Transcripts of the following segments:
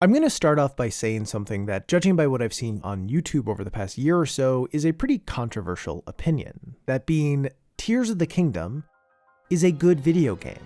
I'm going to start off by saying something that, judging by what I've seen on YouTube over the past year or so, is a pretty controversial opinion. That being, Tears of the Kingdom is a good video game.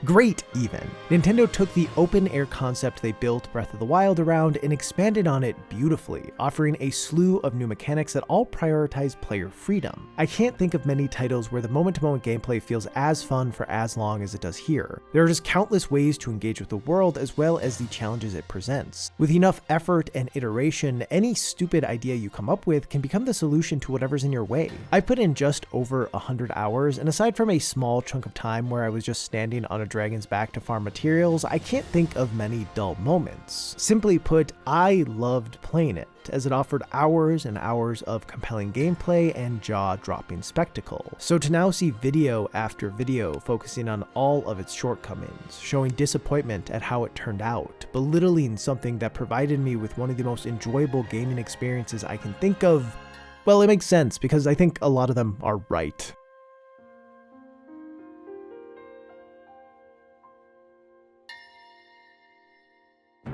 Great, even. Nintendo took the open-air concept they built Breath of the Wild around and expanded on it beautifully, offering a slew of new mechanics that all prioritize player freedom. I can't think of many titles where the moment-to-moment gameplay feels as fun for as long as it does here. There are just countless ways to engage with the world as well as the challenges it presents. With enough effort and iteration, any stupid idea you come up with can become the solution to whatever's in your way. I put in just over 100 hours, and aside from a small chunk of time where I was just standing on a dragon's back to farm materials, I can't think of many dull moments. Simply put, I loved playing it, as it offered hours and hours of compelling gameplay and jaw-dropping spectacle. So to now see video after video focusing on all of its shortcomings, showing disappointment at how it turned out, belittling something that provided me with one of the most enjoyable gaming experiences I can think of, well, it makes sense because I think a lot of them are right.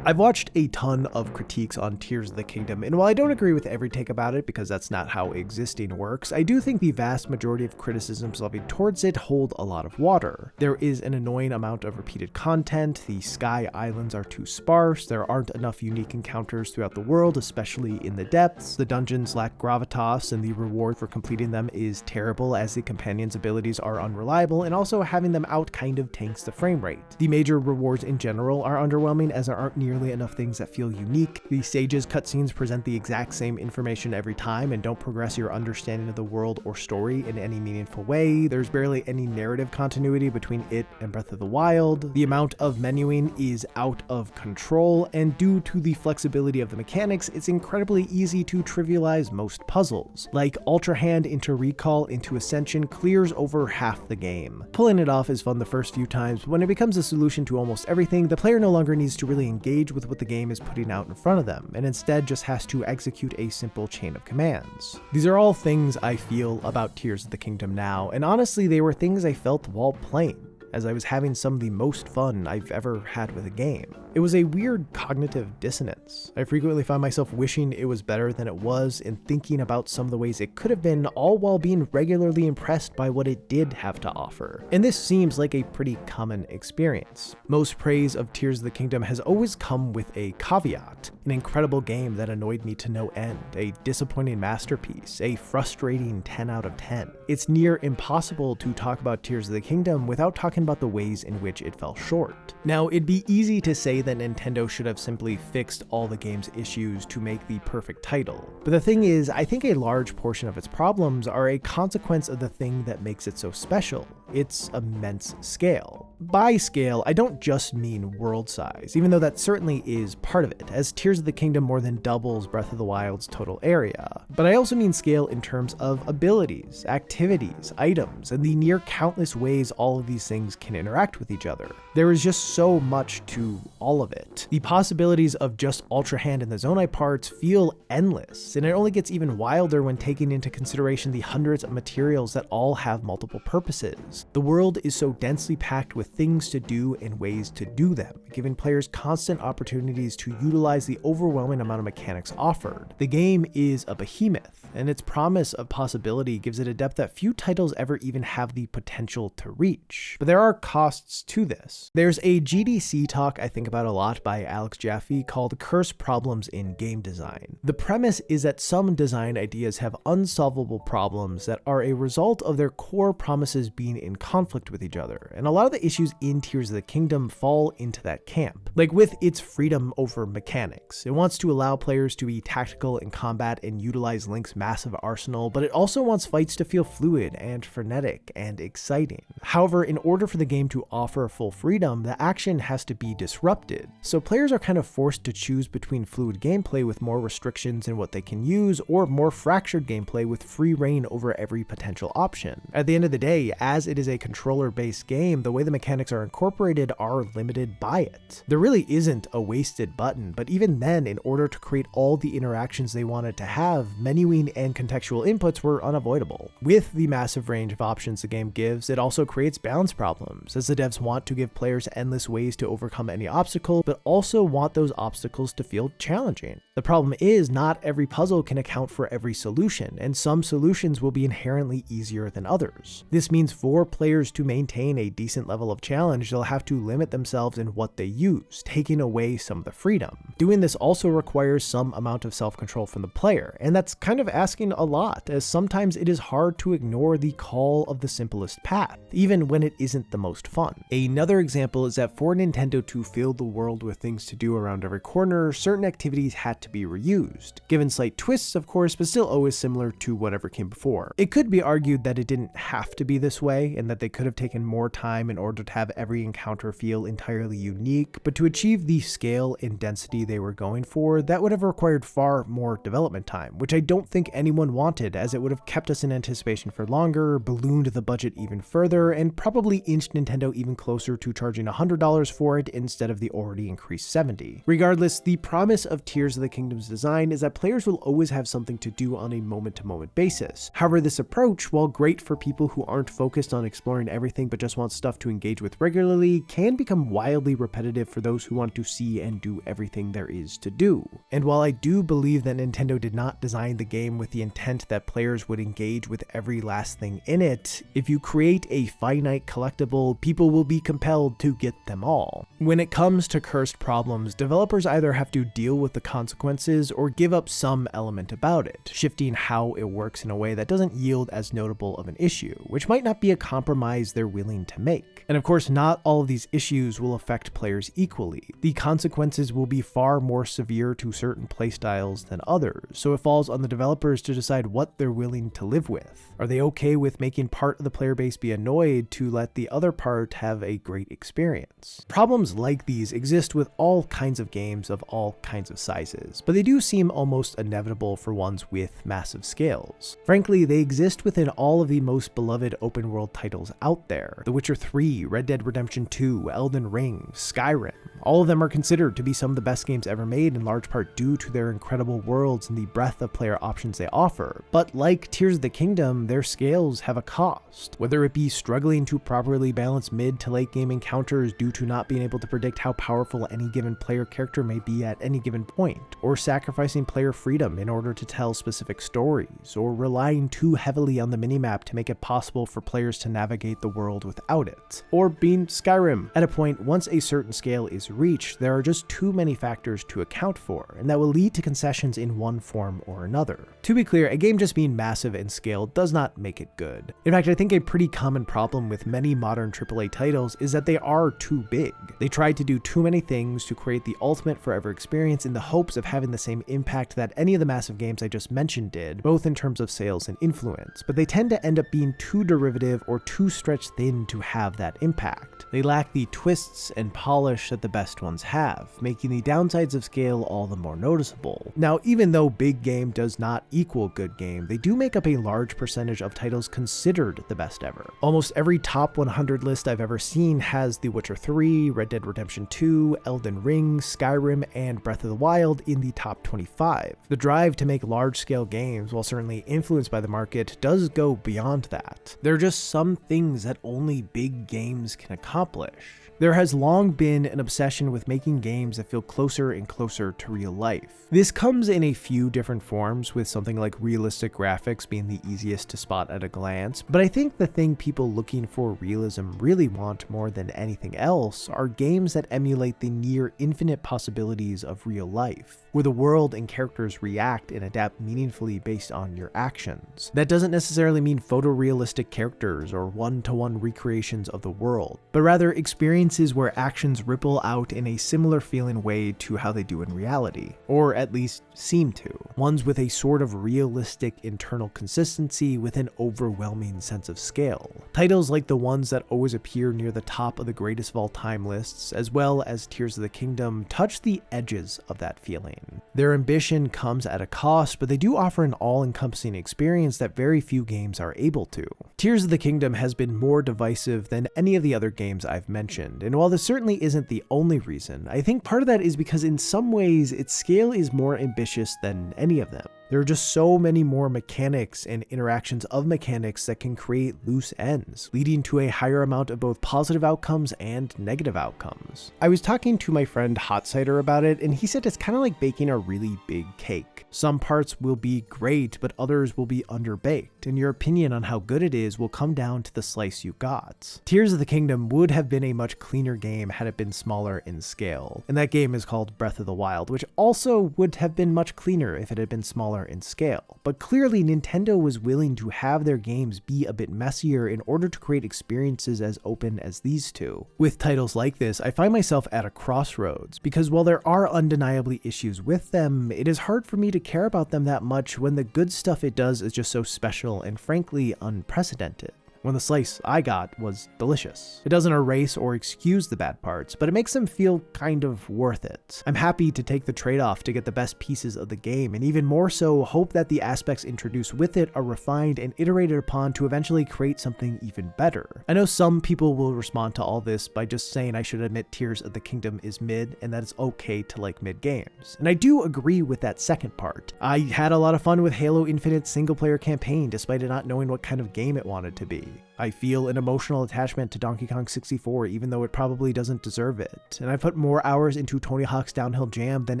I've watched a ton of critiques on Tears of the Kingdom, and while I don't agree with every take about it because that's not how existing works, I do think the vast majority of criticisms levied towards it hold a lot of water. There is an annoying amount of repeated content, the sky islands are too sparse, there aren't enough unique encounters throughout the world, especially in the depths, the dungeons lack gravitas, and the reward for completing them is terrible as the companions' abilities are unreliable, and also having them out kind of tanks the frame rate. The major rewards in general are underwhelming as there aren't nearly enough things that feel unique. The stages cutscenes present the exact same information every time and don't progress your understanding of the world or story in any meaningful way. There's barely any narrative continuity between it and Breath of the Wild. The amount of menuing is out of control, and due to the flexibility of the mechanics, it's incredibly easy to trivialize most puzzles. Like Ultra Hand into Recall into Ascension clears over half the game. Pulling it off is fun the first few times, but when it becomes a solution to almost everything, the player no longer needs to really engage with what the game is putting out in front of them, and instead just has to execute a simple chain of commands. These are all things I feel about Tears of the Kingdom now, and honestly they were things I felt while playing, as I was having some of the most fun I've ever had with a game. It was a weird cognitive dissonance. I frequently find myself wishing it was better than it was and thinking about some of the ways it could have been, all while being regularly impressed by what it did have to offer. And this seems like a pretty common experience. Most praise of Tears of the Kingdom has always come with a caveat: an incredible game that annoyed me to no end, a disappointing masterpiece, a frustrating 10 out of 10. It's near impossible to talk about Tears of the Kingdom without talking about the ways in which it fell short. Now, it'd be easy to say that Nintendo should have simply fixed all the game's issues to make the perfect title. But the thing is, I think a large portion of its problems are a consequence of the thing that makes it so special: its immense scale. By scale, I don't just mean world size, even though that certainly is part of it, as Tears of the Kingdom more than doubles Breath of the Wild's total area. But I also mean scale in terms of abilities, activities, items, and the near countless ways all of these things can interact with each other. There is just so much to all of it. The possibilities of just Ultra Hand and the Zonai parts feel endless, and it only gets even wilder when taking into consideration the hundreds of materials that all have multiple purposes. The world is so densely packed with things to do and ways to do them, giving players constant opportunities to utilize the overwhelming amount of mechanics offered. The game is a behemoth, and its promise of possibility gives it a depth that few titles ever even have the potential to reach. But there are costs to this. There's a GDC talk I think about a lot by Alex Jaffe called Curse Problems in Game Design. The premise is that some design ideas have unsolvable problems that are a result of their core promises being in conflict with each other, and a lot of the issues in Tears of the Kingdom fall into that camp. Like with its freedom over mechanics, it wants to allow players to be tactical in combat and utilize Link's massive arsenal, but it also wants fights to feel fluid and frenetic and exciting. However, in order for the game to offer full freedom, the action has to be disrupted. So players are kind of forced to choose between fluid gameplay with more restrictions in what they can use, or more fractured gameplay with free reign over every potential option. At the end of the day, as it is a controller-based game, the way the mechanics are incorporated are limited by it. There really isn't a wasted button, but even then, in order to create all the interactions they wanted to have, menuing and contextual inputs were unavoidable. With the massive range of options the game gives, it also creates balance problems, as the devs want to give players endless ways to overcome any obstacle, but also want those obstacles to feel challenging. The problem is, not every puzzle can account for every solution, and some solutions will be inherently easier than others. This means for players to maintain a decent level of challenge, they'll have to limit themselves in what they use, taking away some of the freedom. Doing this also requires some amount of self-control from the player, and that's kind of asking a lot, as sometimes it is hard to ignore the call of the simplest path, even when it isn't the most fun. Another example is that for Nintendo to fill the world with things to do around every corner, certain activities had to be reused, given slight twists of course, but still always similar to whatever came before. It could be argued that it didn't have to be this way, and that they could have taken more time in order to have every encounter feel entirely unique, but to achieve the scale and density they were going for, that would have required far more development time, which I don't think anyone wanted, as it would have kept us in anticipation for longer, ballooned the budget even further, and probably inched Nintendo even closer to charging $100 for it instead of the already increased $70. Regardless, the promise of Tears of the Kingdom's design is that players will always have something to do on a moment-to-moment basis. However, this approach, while great for people who aren't focused on exploring everything but just want stuff to engage with regularly, can become wildly repetitive for those who want to see and do everything there is to do. And while I do believe that Nintendo did not design the game with the intent that players would engage with every last thing in it, if you create a finite collectible, people will be compelled to get them all. When it comes to cursed problems, developers either have to deal with the consequences or give up some element about it, shifting how it works in a way that doesn't yield as notable of an issue, which might not be a compromise they're willing to make. And of course, not all of these issues will affect players equally. The consequences will be far more severe to certain playstyles than others, so it falls on the developers to decide what they're willing to live with. Are they okay with making part of the player base be annoyed to let the other part have a great experience? Problems like these exist with all kinds of games of all kinds of sizes, but they do seem almost inevitable for ones with massive scales. Frankly, they exist within all of the most beloved open world titles out there. The Witcher 3, Red Dead Redemption 2, Elden Ring, Skyrim. All of them are considered to be some of the best games ever made, in large part due to their incredible worlds and the breadth of player options they offer. But like Tears of the Kingdom, their scales have a cost. Whether it be struggling to properly balance mid to late game encounters due to not being able to predict how powerful any given player character may be at any given point, or sacrificing player freedom in order to tell specific stories, or relying too heavily on the minimap to make it possible for players to navigate the world without it, or being Skyrim. At a point, once a certain scale is reached, there are just too many factors to account for, and that will lead to concessions in one form or another. To be clear, a game just being massive in scale does not make it good. In fact, I think a pretty common problem with many modern AAA titles is that they are too big. They try to do too many things to create the ultimate forever experience in the hopes of having the same impact that any of the massive games I just mentioned did, both in terms of sales and influence, but they tend to end up being too derivative or too stretched thin to have that impact. They lack the twists and polish that the best ones have, making the downsides of scale all the more noticeable. Now, even though big game does not equal good game, they do make up a large percentage of titles considered the best ever. Almost every top 100 list I've ever seen has The Witcher 3, Red Dead Redemption 2, Elden Ring, Skyrim, and Breath of the Wild in the top 25. The drive to make large-scale games, while certainly influenced by the market, does go beyond that. There are just some things that only big games can accomplish. There has long been an obsession with making games that feel closer and closer to real life. This comes in a few different forms, with something like realistic graphics being the easiest to spot at a glance, but I think the thing people looking for realism really want more than anything else are games that emulate the near infinite possibilities of real life, where the world and characters react and adapt meaningfully based on your actions. That doesn't necessarily mean photorealistic characters or one-to-one recreations of the world, but rather experiencing experiences where actions ripple out in a similar feeling way to how they do in reality, or at least seem to. Ones with a sort of realistic internal consistency with an overwhelming sense of scale. Titles like the ones that always appear near the top of the greatest of all time lists, as well as Tears of the Kingdom, touch the edges of that feeling. Their ambition comes at a cost, but they do offer an all-encompassing experience that very few games are able to. Tears of the Kingdom has been more divisive than any of the other games I've mentioned, and while this certainly isn't the only reason, I think part of that is because in some ways its scale is more ambitious than any of them. There are just so many more mechanics and interactions of mechanics that can create loose ends, leading to a higher amount of both positive outcomes and negative outcomes. I was talking to my friend Hot Cider about it, and he said it's kind of like baking a really big cake. Some parts will be great, but others will be underbaked, and your opinion on how good it is will come down to the slice you got. Tears of the Kingdom would have been a much cleaner game had it been smaller in scale, and that game is called Breath of the Wild, which also would have been much cleaner if it had been smaller in scale. But clearly Nintendo was willing to have their games be a bit messier in order to create experiences as open as these two. With titles like this, I find myself at a crossroads, because while there are undeniably issues with them, it is hard for me to care about them that much when the good stuff it does is just so special and frankly unprecedented. When the slice I got was delicious. It doesn't erase or excuse the bad parts, but it makes them feel kind of worth it. I'm happy to take the trade-off to get the best pieces of the game, and even more so, hope that the aspects introduced with it are refined and iterated upon to eventually create something even better. I know some people will respond to all this by just saying I should admit Tears of the Kingdom is mid, and that it's okay to like mid games. And I do agree with that second part. I had a lot of fun with Halo Infinite's single-player campaign, despite it not knowing what kind of game it wanted to be. I feel an emotional attachment to Donkey Kong 64 even though it probably doesn't deserve it, and I've put more hours into Tony Hawk's Downhill Jam than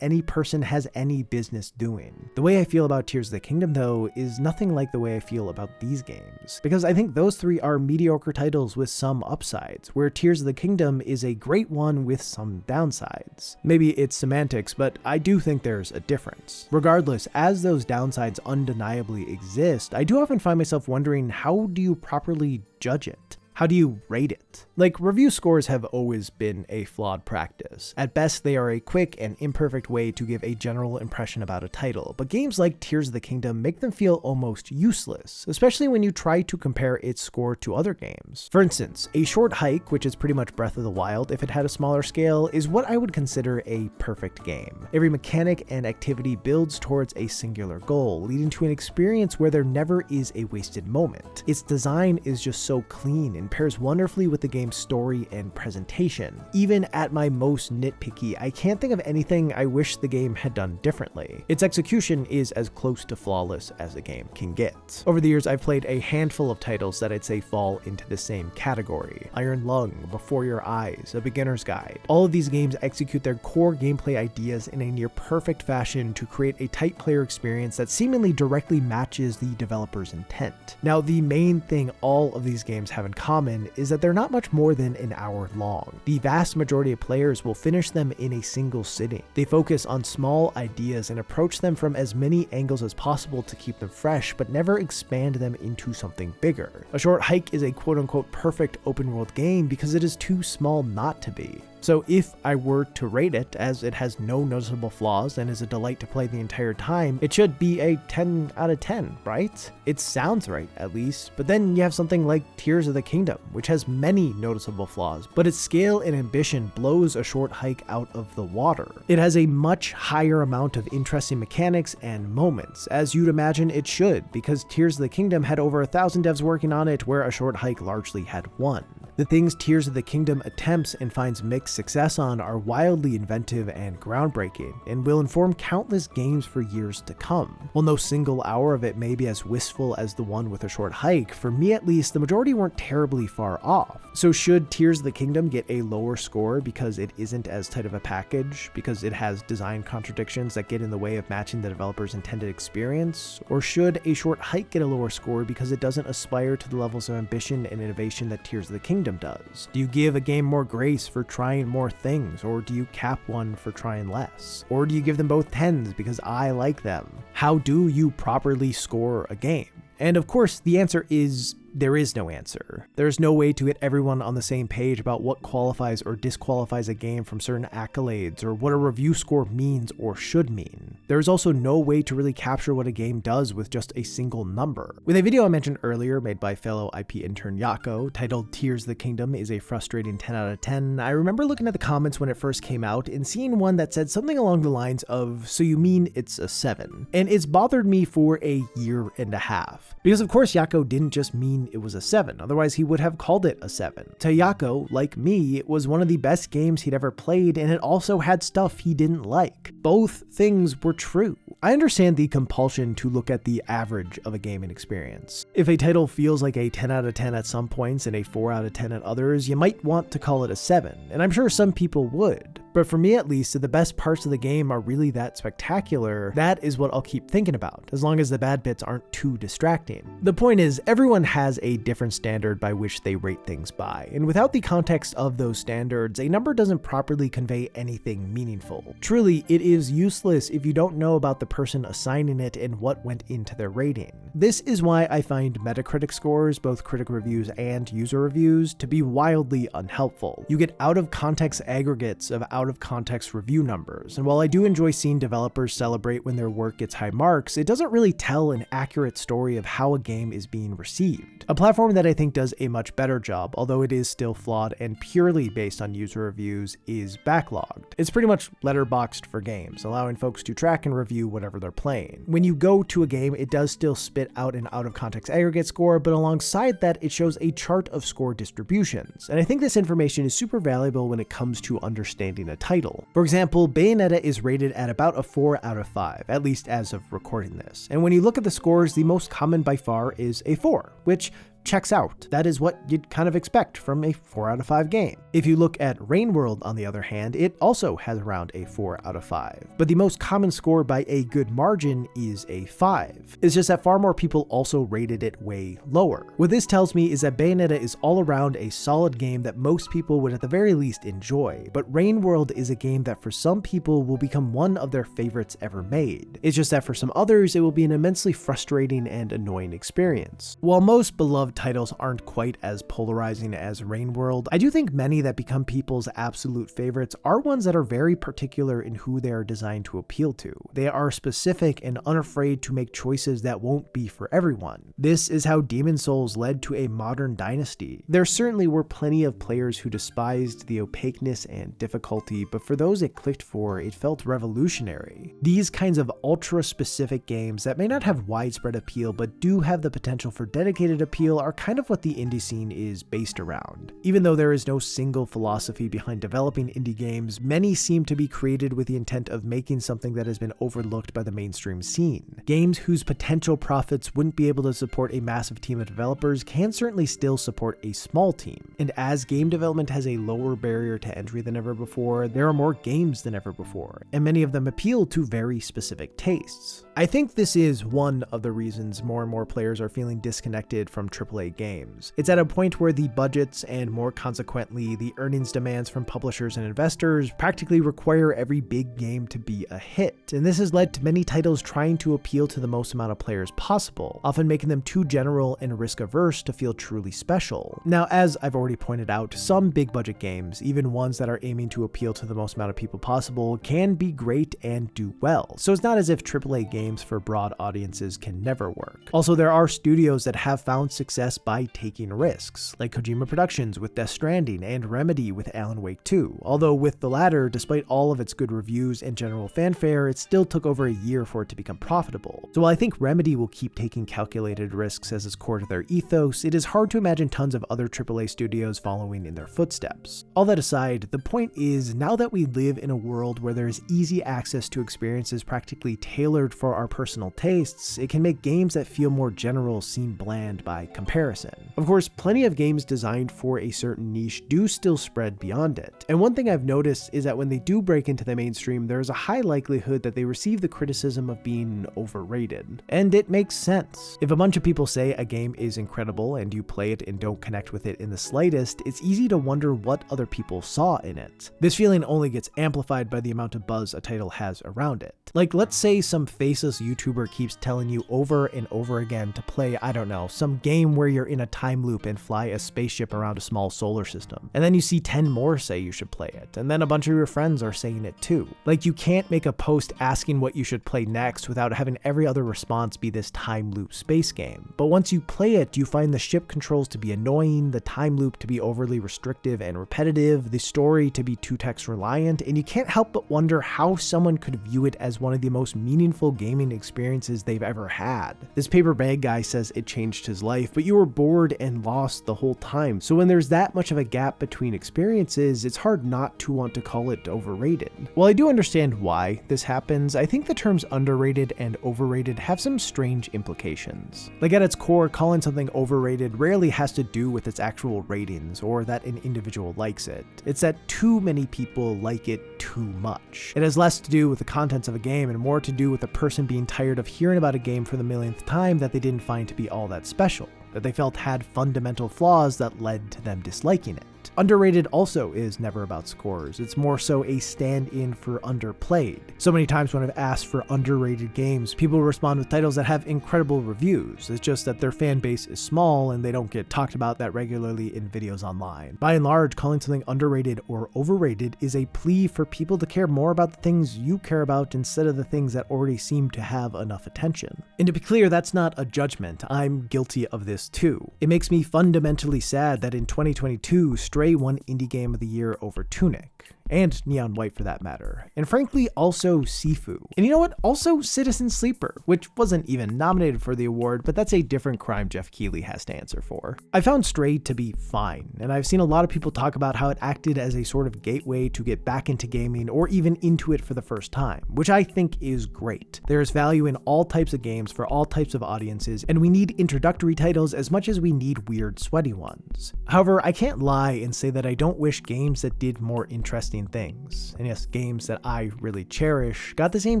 any person has any business doing. The way I feel about Tears of the Kingdom though is nothing like the way I feel about these games, because I think those three are mediocre titles with some upsides, where Tears of the Kingdom is a great one with some downsides. Maybe it's semantics, but I do think there's a difference. Regardless, as those downsides undeniably exist, I do often find myself wondering, how do you properly judge it? How do you rate it? Like, review scores have always been a flawed practice. At best, they are a quick and imperfect way to give a general impression about a title, but games like Tears of the Kingdom make them feel almost useless, especially when you try to compare its score to other games. For instance, A Short Hike, which is pretty much Breath of the Wild if it had a smaller scale, is what I would consider a perfect game. Every mechanic and activity builds towards a singular goal, leading to an experience where there never is a wasted moment. Its design is just so clean and pairs wonderfully with the game's story and presentation. Even at my most nitpicky, I can't think of anything I wish the game had done differently. Its execution is as close to flawless as a game can get. Over the years, I've played a handful of titles that I'd say fall into the same category. Iron Lung, Before Your Eyes, A Beginner's Guide. All of these games execute their core gameplay ideas in a near perfect fashion to create a tight player experience that seemingly directly matches the developer's intent. Now, the main thing all of these games have in common is that they're not much more than an hour long. The vast majority of players will finish them in a single sitting. They focus on small ideas and approach them from as many angles as possible to keep them fresh, but never expand them into something bigger. A Short Hike is a quote-unquote perfect open world game because it is too small not to be. So if I were to rate it, as it has no noticeable flaws and is a delight to play the entire time, it should be a 10 out of 10, right? It sounds right, at least. But then you have something like Tears of the Kingdom, which has many noticeable flaws, but its scale and ambition blows A Short Hike out of the water. It has a much higher amount of interesting mechanics and moments, as you'd imagine it should, because Tears of the Kingdom had over 1,000 devs working on it, where A Short Hike largely had one. The things Tears of the Kingdom attempts and finds mixed success on are wildly inventive and groundbreaking, and will inform countless games for years to come. While no single hour of it may be as wistful as the one with A Short Hike, for me at least, the majority weren't terribly far off. So should Tears of the Kingdom get a lower score because it isn't as tight of a package, because it has design contradictions that get in the way of matching the developer's intended experience? Or should A Short Hike get a lower score because it doesn't aspire to the levels of ambition and innovation that Tears of the Kingdom does? Do you give a game more grace for trying more things, or do you cap one for trying less? Or do you give them both 10s because I like them? How do you properly score a game? And of course, the answer is there is no answer. There's no way to get everyone on the same page about what qualifies or disqualifies a game from certain accolades, or what a review score means or should mean. There's also no way to really capture what a game does with just a single number. With a video I mentioned earlier made by fellow IP intern Yako, titled Tears of the Kingdom is a frustrating 10 out of 10, I remember looking at the comments when it first came out and seeing one that said something along the lines of, "So you mean it's a 7? And it's bothered me for a year and a half. Because of course Yako didn't just mean it was a 7, otherwise he would have called it a 7. To Yako, like me, it was one of the best games he'd ever played, and it also had stuff he didn't like. Both things were true. I understand the compulsion to look at the average of a gaming experience. If a title feels like a 10 out of 10 at some points and a 4 out of 10 at others, you might want to call it a 7, and I'm sure some people would. But for me at least, if the best parts of the game are really that spectacular, that is what I'll keep thinking about, as long as the bad bits aren't too distracting. The point is, everyone has a different standard by which they rate things by, and without the context of those standards, a number doesn't properly convey anything meaningful. Truly, it is useless if you don't know about the person assigning it and what went into their rating. This is why I find Metacritic scores, both critic reviews and user reviews, to be wildly unhelpful. You get out of context aggregates of out of context review numbers, and while I do enjoy seeing developers celebrate when their work gets high marks, it doesn't really tell an accurate story of how a game is being received. A platform that I think does a much better job, although it is still flawed and purely based on user reviews, is Backlogged. It's pretty much letterboxed for games, allowing folks to track and review whatever they're playing. When you go to a game, it does still spit out an out of context aggregate score, but alongside that, it shows a chart of score distributions. And I think this information is super valuable when it comes to understanding a title. For example, Bayonetta is rated at about a 4 out of 5, at least as of recording this. And when you look at the scores, the most common by far is a 4, which checks out. That is what you'd kind of expect from a 4 out of 5 game. If you look at Rain World, on the other hand, it also has around a 4 out of 5. But the most common score by a good margin is a 5. It's just that far more people also rated it way lower. What this tells me is that Bayonetta is all around a solid game that most people would at the very least enjoy, but Rain World is a game that for some people will become one of their favorites ever made. It's just that for some others, it will be an immensely frustrating and annoying experience. While most beloved titles aren't quite as polarizing as Rain World, I do think many that become people's absolute favorites are ones that are very particular in who they are designed to appeal to. They are specific and unafraid to make choices that won't be for everyone. This is how Demon's Souls led to a modern dynasty. There certainly were plenty of players who despised the opaqueness and difficulty, but for those it clicked for, it felt revolutionary. These kinds of ultra-specific games that may not have widespread appeal but do have the potential for dedicated appeal are kind of what the indie scene is based around. Even though there is no single philosophy behind developing indie games, many seem to be created with the intent of making something that has been overlooked by the mainstream scene. Games whose potential profits wouldn't be able to support a massive team of developers can certainly still support a small team. And as game development has a lower barrier to entry than ever before, there are more games than ever before, and many of them appeal to very specific tastes. I think this is one of the reasons more and more players are feeling disconnected from AAA games. It's at a point where the budgets and more consequently the earnings demands from publishers and investors practically require every big game to be a hit, and this has led to many titles trying to appeal to the most amount of players possible, often making them too general and risk-averse to feel truly special. Now, as I've already pointed out, some big budget games, even ones that are aiming to appeal to the most amount of people possible, can be great and do well, so it's not as if AAA games for broad audiences can never work. Also, there are studios that have found success by taking risks, like Kojima Productions with Death Stranding and Remedy with Alan Wake 2, although with the latter, despite all of its good reviews and general fanfare, it still took over a year for it to become profitable. So while I think Remedy will keep taking calculated risks as is core to their ethos, it is hard to imagine tons of other AAA studios following in their footsteps. All that aside, the point is, now that we live in a world where there is easy access to experiences practically tailored for our personal tastes, it can make games that feel more general seem bland by comparison. Of course, plenty of games designed for a certain niche do still spread beyond it, and one thing I've noticed is that when they do break into the mainstream, there is a high likelihood that they receive the criticism of being overrated. And it makes sense. If a bunch of people say a game is incredible and you play it and don't connect with it in the slightest, it's easy to wonder what other people saw in it. This feeling only gets amplified by the amount of buzz a title has around it. Like, let's say some face faceless YouTuber keeps telling you over and over again to play, I don't know, some game where you're in a time loop and fly a spaceship around a small solar system. And then you see 10 more say you should play it, and then a bunch of your friends are saying it too. Like, you can't make a post asking what you should play next without having every other response be this time loop space game. But once you play it, you find the ship controls to be annoying, the time loop to be overly restrictive and repetitive, the story to be too text reliant, and you can't help but wonder how someone could view it as one of the most meaningful gaming experiences they've ever had. This paper bag guy says it changed his life, but you were bored and lost the whole time. So when there's that much of a gap between experiences, it's hard not to want to call it overrated. While I do understand why this happens, I think the terms underrated and overrated have some strange implications. Like, at its core, calling something overrated rarely has to do with its actual ratings or that an individual likes it. It's that too many people like it too much. It has less to do with the contents of a game and more to do with the person being tired of hearing about a game for the millionth time that they didn't find to be all that special, that they felt had fundamental flaws that led to them disliking it. Underrated also is never about scores. It's more so a stand-in for Underplayed. So many times when I've asked for underrated games, people respond with titles that have incredible reviews. It's just that their fan base is small and they don't get talked about that regularly in videos online. By and large, calling something underrated or overrated is a plea for people to care more about the things you care about instead of the things that already seem to have enough attention. And to be clear, that's not a judgment. I'm guilty of this too. It makes me fundamentally sad that in 2022, Stray won Indie Game of the Year over Tunic, and Neon White for that matter, and frankly also Sifu. And you know what? Also Citizen Sleeper, which wasn't even nominated for the award, but that's a different crime Jeff Keighley has to answer for. I found Stray to be fine, and I've seen a lot of people talk about how it acted as a sort of gateway to get back into gaming or even into it for the first time, which I think is great. There is value in all types of games for all types of audiences, and we need introductory titles as much as we need weird, sweaty ones. However, I can't lie and say that I don't wish games that did more interesting things, and yes, games that I really cherish, got the same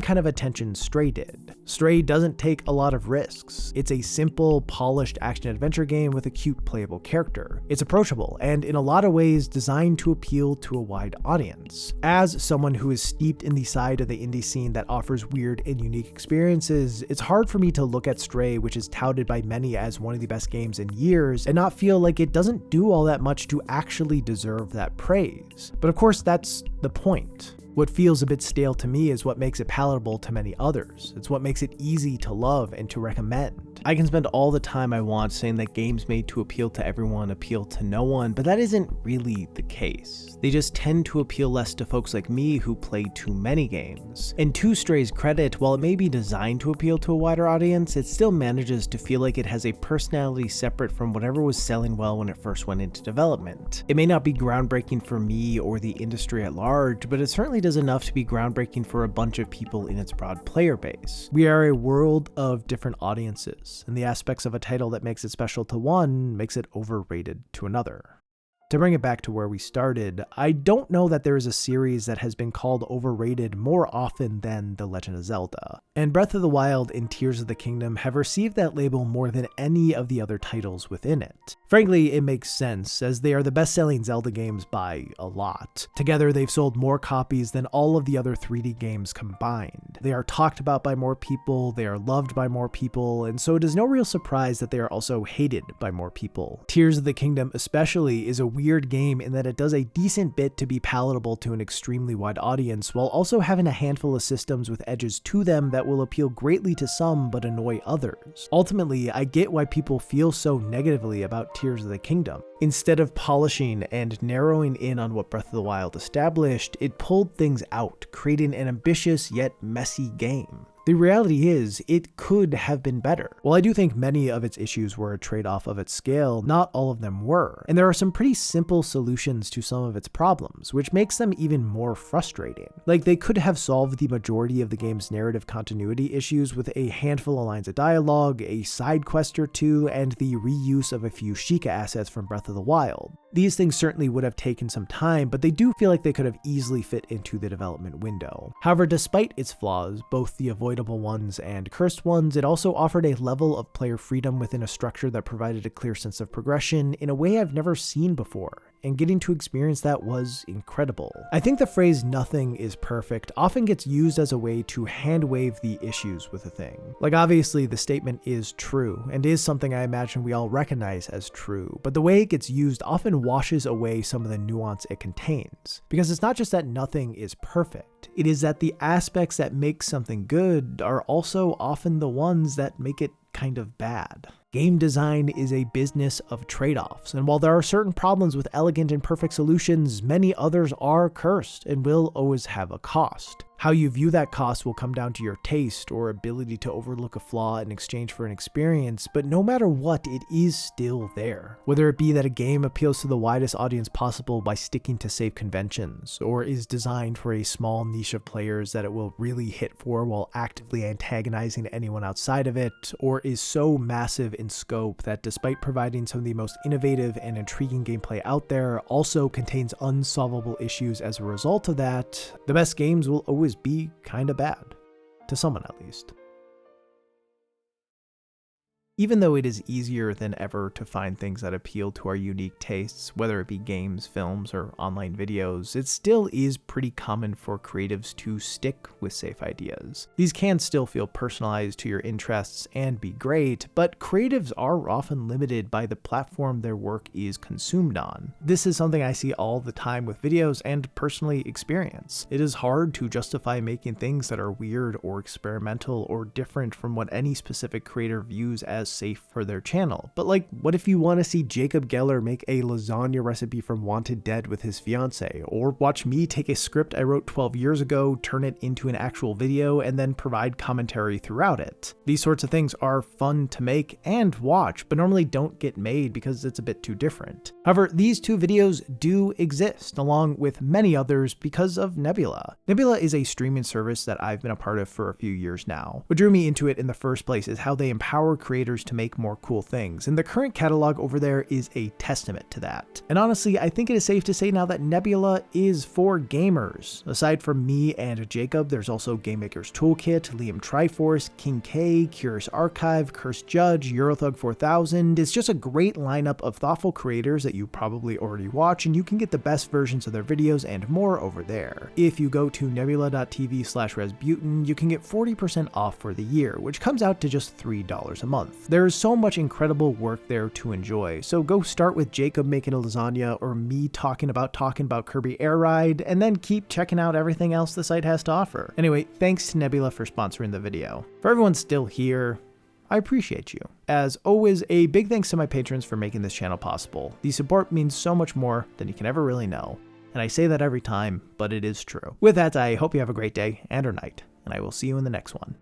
kind of attention Stray did. Stray doesn't take a lot of risks. It's a simple, polished action-adventure game with a cute, playable character. It's approachable, and in a lot of ways designed to appeal to a wide audience. As someone who is steeped in the side of the indie scene that offers weird and unique experiences, it's hard for me to look at Stray, which is touted by many as one of the best games in years, and not feel like it doesn't do all that much to actually deserve that praise. But of course, that's the point. What feels a bit stale to me is what makes it palatable to many others. It's what makes it easy to love and to recommend. I can spend all the time I want saying that games made to appeal to everyone appeal to no one, but that isn't really the case. They just tend to appeal less to folks like me who play too many games. And to Stray's credit, while it may be designed to appeal to a wider audience, it still manages to feel like it has a personality separate from whatever was selling well when it first went into development. It may not be groundbreaking for me or the industry at large, but it certainly does enough to be groundbreaking for a bunch of people in its broad player base. We are a world of different audiences, and the aspects of a title that makes it special to one makes it overrated to another. To bring it back to where we started, I don't know that there is a series that has been called overrated more often than The Legend of Zelda. And Breath of the Wild and Tears of the Kingdom have received that label more than any of the other titles within it. Frankly, it makes sense, as they are the best-selling Zelda games by a lot. Together, they've sold more copies than all of the other 3D games combined. They are talked about by more people, they are loved by more people, and so it is no real surprise that they are also hated by more people. Tears of the Kingdom especially is a weird game in that it does a decent bit to be palatable to an extremely wide audience, while also having a handful of systems with edges to them that will appeal greatly to some but annoy others. Ultimately, I get why people feel so negatively about Tears of the Kingdom. Instead of polishing and narrowing in on what Breath of the Wild established, it pulled things out, creating an ambitious yet messy game. The reality is, it could have been better. While I do think many of its issues were a trade-off of its scale, not all of them were. And there are some pretty simple solutions to some of its problems, which makes them even more frustrating. Like, they could have solved the majority of the game's narrative continuity issues with a handful of lines of dialogue, a side quest or two, and the reuse of a few Sheikah assets from Breath of the Wild. These things certainly would have taken some time, but they do feel like they could have easily fit into the development window. However, despite its flaws, both the avoidable ones and cursed ones, it also offered a level of player freedom within a structure that provided a clear sense of progression in a way I've never seen before. and getting to experience that was incredible. I think the phrase "nothing is perfect" often gets used as a way to hand wave the issues with a thing. Like, obviously the statement is true and is something I imagine we all recognize as true, but the way it gets used often washes away some of the nuance it contains. Because it's not just that nothing is perfect, it is that the aspects that make something good are also often the ones that make it kind of bad. Game design is a business of trade-offs, and while there are certain problems with elegant and perfect solutions, many others are cursed and will always have a cost. How you view that cost will come down to your taste or ability to overlook a flaw in exchange for an experience, but no matter what, it is still there. Whether it be that a game appeals to the widest audience possible by sticking to safe conventions, or is designed for a small niche of players that it will really hit for while actively antagonizing anyone outside of it, or is so massive in scope that despite providing some of the most innovative and intriguing gameplay out there, also contains unsolvable issues as a result of that, the best games will always be kinda bad. To someone at least. Even though it is easier than ever to find things that appeal to our unique tastes, whether it be games, films, or online videos, it still is pretty common for creatives to stick with safe ideas. These can still feel personalized to your interests and be great, but creatives are often limited by the platform their work is consumed on. This is something I see all the time with videos and personally experience. It is hard to justify making things that are weird or experimental or different from what any specific creator views as safe for their channel. But like, what if you want to see Jacob Geller make a lasagna recipe from Wanted Dead with his fiance, or watch me take a script I wrote 12 years ago, turn it into an actual video, and then provide commentary throughout it? These sorts of things are fun to make and watch, but normally don't get made because it's a bit too different. However, these two videos do exist, along with many others, because of Nebula. Nebula is a streaming service that I've been a part of for a few years now. What drew me into it in the first place is how they empower creators to make more cool things, and the current catalog over there is a testament to that. And honestly, I think it is safe to say now that Nebula is for gamers. Aside from me and Jacob, there's also Game Maker's Toolkit, Liam Triforce, King K, Curious Archive, Cursed Judge, Eurothug 4000. It's just a great lineup of thoughtful creators that you probably already watch, and you can get the best versions of their videos and more over there. If you go to nebula.tv/Rasputin, you can get 40% off for the year, which comes out to just $3 a month. There is so much incredible work there to enjoy, so go start with Jacob making a lasagna or me talking about Kirby Air Ride, and then keep checking out everything else the site has to offer. Anyway, thanks to Nebula for sponsoring the video. For everyone still here, I appreciate you. As always, a big thanks to my patrons for making this channel possible. The support means so much more than you can ever really know, and I say that every time, but it is true. With that, I hope you have a great day and or night, and I will see you in the next one.